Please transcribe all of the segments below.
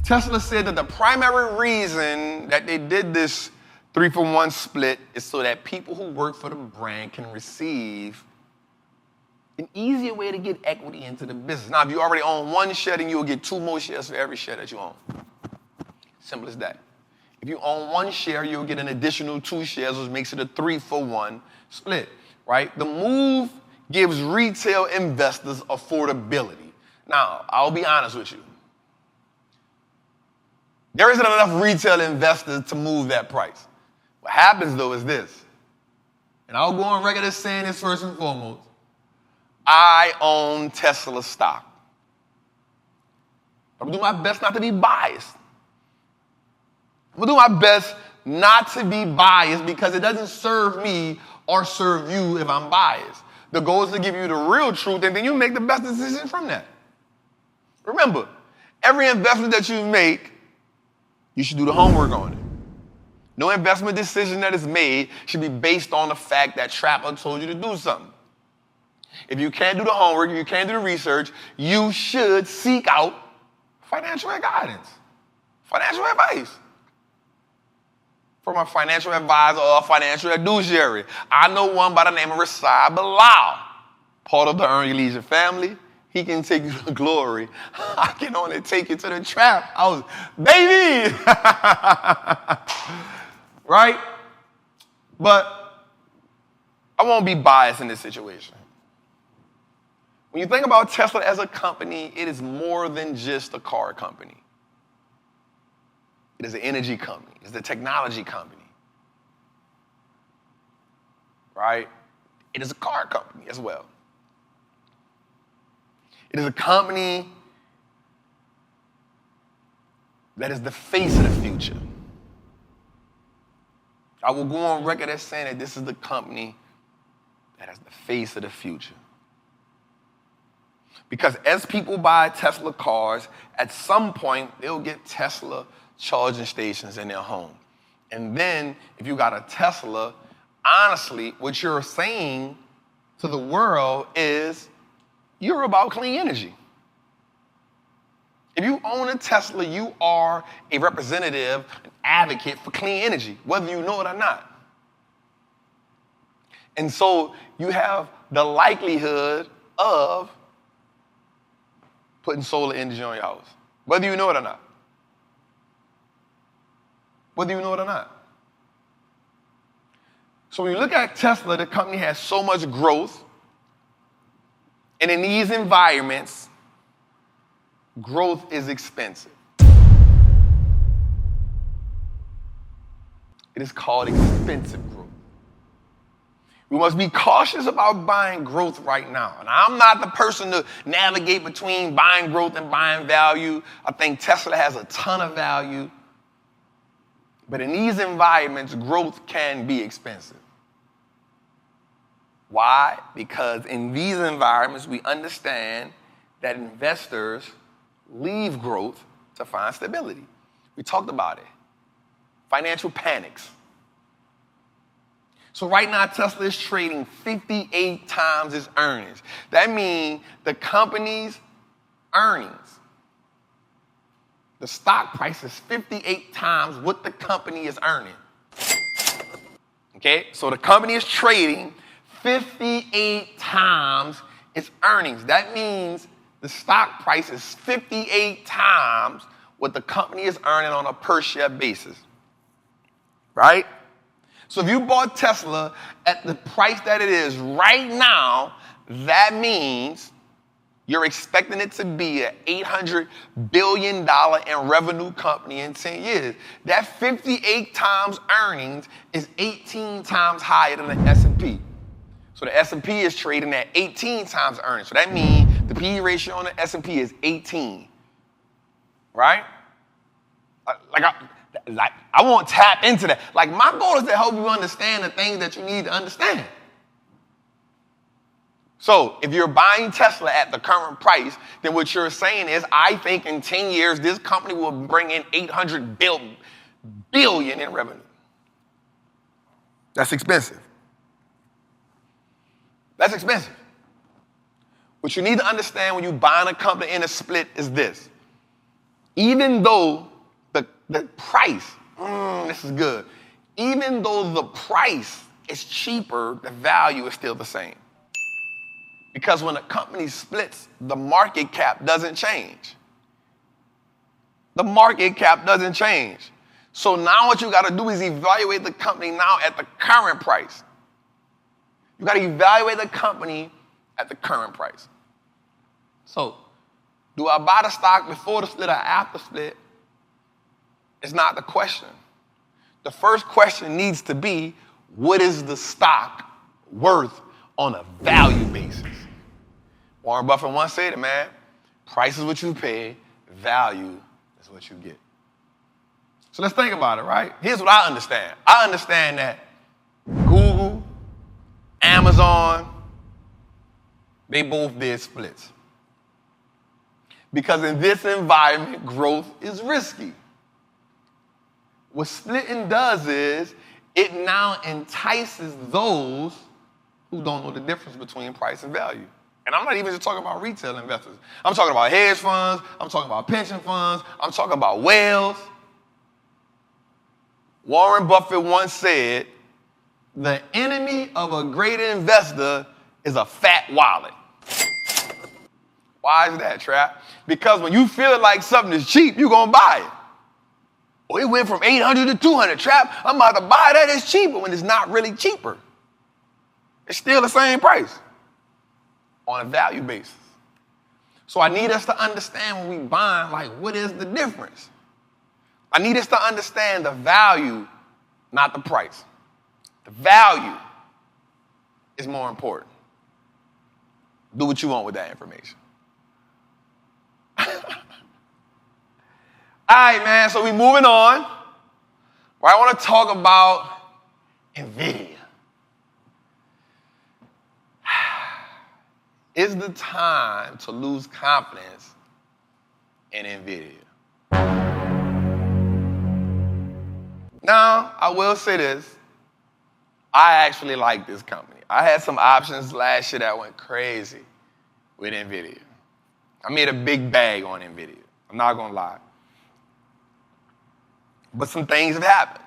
Tesla said that the primary reason that they did this 3-for-1 split is so that people who work for the brand can receive an easier way to get equity into the business. Now, if you already own one share, then you'll get 2 more shares for every share that you own. Simple as that. If you own 1 share, you'll get an additional 2 shares, which makes it a 3-for-1 split, right? The move gives retail investors affordability. Now, I'll be honest with you. There isn't enough retail investors to move that price. What happens, though, is this. And I'll go on record as saying this first and foremost. I own Tesla stock. I'm going to do my best not to be biased. I'm going to do my best not to be biased because it doesn't serve me or serve you if I'm biased. The goal is to give you the real truth, and then you make the best decision from that. Remember, every investment that you make, you should do the homework on it. No investment decision that is made should be based on the fact that Trappin told you to do something. If you can't do the homework, if you can't do the research, you should seek out financial guidance, financial advice from a financial advisor or a financial fiduciary. I know one by the name of Rasai Bilal, part of the Earn Your Leisure family. He can take you to glory. I can only take you to the trap house. Baby! Right? But I won't be biased in this situation. When you think about Tesla as a company, it is more than just a car company. It is an energy company. It's a technology company. Right? It is a car company as well. It is a company that is the face of the future. I will go on record as saying that this is the company that is the face of the future. Because as people buy Tesla cars, at some point, they'll get Tesla charging stations in their home. And then, if you got a Tesla, honestly, what you're saying to the world is you're about clean energy. If you own a Tesla, you are a representative, an advocate for clean energy, whether you know it or not. And so you have the likelihood of putting solar energy on your house, whether you know it or not. Whether you know it or not. So when you look at Tesla, the company has so much growth. And in these environments, growth is expensive. It is called expensive growth. We must be cautious about buying growth right now. And I'm not the person to navigate between buying growth and buying value. I think Tesla has a ton of value. But in these environments, growth can be expensive. Why? Because in these environments, we understand that investors leave growth to find stability. We talked about it. Financial panics. So right now, Tesla is trading 58 times its earnings. That means the company's earnings, the stock price is 58 times what the company is earning. Okay, so the company is trading 58 times its earnings. That means the stock price is 58 times what the company is earning on a per share basis. Right? So if you bought Tesla at the price that it is right now, that means you're expecting it to be an $800 billion in revenue company in 10 years. That 58 times earnings is 18 times higher than the S&P. So the S&P is trading at 18 times earnings. So that means the P/E ratio on the S&P is 18. Right? I won't tap into that. Like, my goal is to help you understand the things that you need to understand. So if you're buying Tesla at the current price, then what you're saying is, I think in 10 years, this company will bring in $800 billion in revenue. That's expensive. That's expensive. What you need to understand when you're buying a company in a split is this. even though the price, this is good, even though the price is cheaper, the value is still the same. Because when a company splits, the market cap doesn't change. The market cap doesn't change. So now what you got to do is evaluate the company now at the current price. You got to evaluate the company at the current price. So, do I buy the stock before the split or after split? It's not the question. The first question needs to be, what is the stock worth on a value basis? Warren Buffett once said it, man. Price is what you pay, value is what you get. So let's think about it, right? Here's what I understand. I understand that Google, Amazon, they both did splits. Because in this environment, growth is risky. What splitting does is it now entices those who don't know the difference between price and value. And I'm not even just talking about retail investors. I'm talking about hedge funds. I'm talking about pension funds. I'm talking about whales. Warren Buffett once said, the enemy of a great investor is a fat wallet. Why is that, Trap? Because when you feel like something is cheap, you're going to buy it. Well, it went from 800 to 200. Trap, I'm about to buy that. It's cheaper when it's not really cheaper. It's still the same price on a value basis. So I need us to understand when we buying, like, what is the difference? I need us to understand the value, not the price. The value is more important. Do what you want with that information. All right, man, so we moving on. Right, I want to talk about NVIDIA. Is the time to lose confidence in NVIDIA? Now, I will say this. I actually like this company. I had some options last year that went crazy with NVIDIA. I made a big bag on NVIDIA. I'm not going to lie. But some things have happened.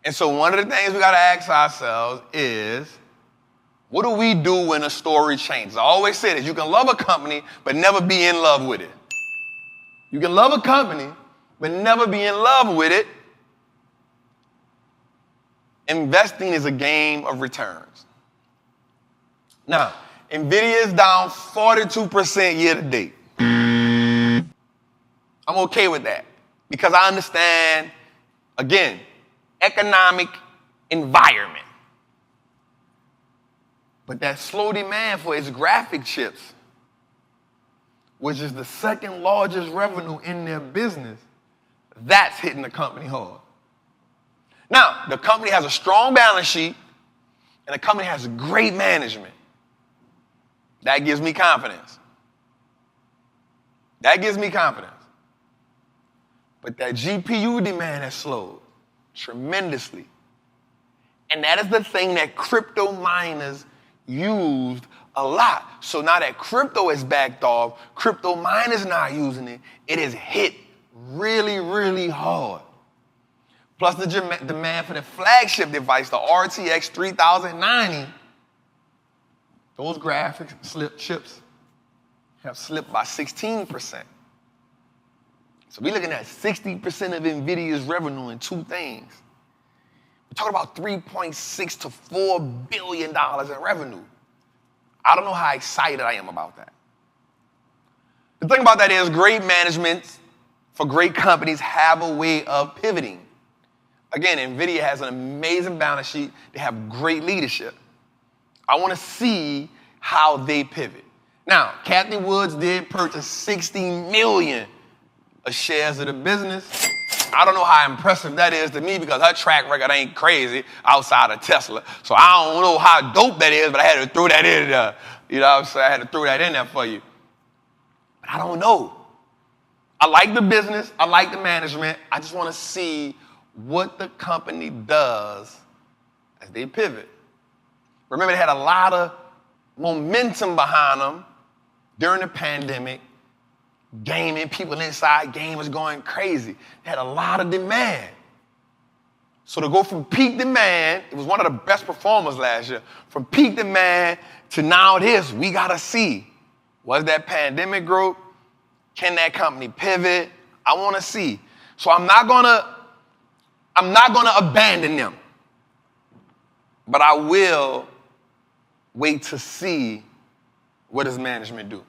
And so one of the things we got to ask ourselves is, what do we do when a story changes? I always say this, you can love a company, but never be in love with it. You can love a company, but never be in love with it. Investing is a game of returns. Now, NVIDIA is down 42% year to date. I'm okay with that because I understand, again, economic environment. But that slow demand for its graphic chips, which is the second largest revenue in their business, that's hitting the company hard. Now, the company has a strong balance sheet, and the company has great management. That gives me confidence. That gives me confidence. But that GPU demand has slowed tremendously. And that is the thing that crypto miners used a lot. So now that crypto is backed off, crypto miners not using it, it has hit really, really hard. Plus the demand for the flagship device, the RTX 3090, those graphics chips have slipped by 16%. So we're looking at 60% of NVIDIA's revenue in two things. We're talking about $3.6 to $4 billion in revenue. I don't know how excited I am about that. The thing about that is great management for great companies have a way of pivoting. Again, NVIDIA has an amazing balance sheet. They have great leadership. I want to see how they pivot. Now, Kathy Woods did purchase 60 million of shares of the business. I don't know how impressive that is to me because her track record ain't crazy outside of Tesla. So I don't know how dope that is, but I had to throw that in there. You know what I'm saying? I had to throw that in there for you. But I don't know. I like the business. I like the management. I just want to see what the company does as they pivot. Remember, they had a lot of momentum behind them during the pandemic. gaming, people inside gamers going crazy. They had a lot of demand. So to go from peak demand, it was one of the best performers last year, from peak demand to now this, we got to see, was that pandemic growth? Can that company pivot? I want to see. So I'm not gonna abandon them. But I will wait to see what does management do.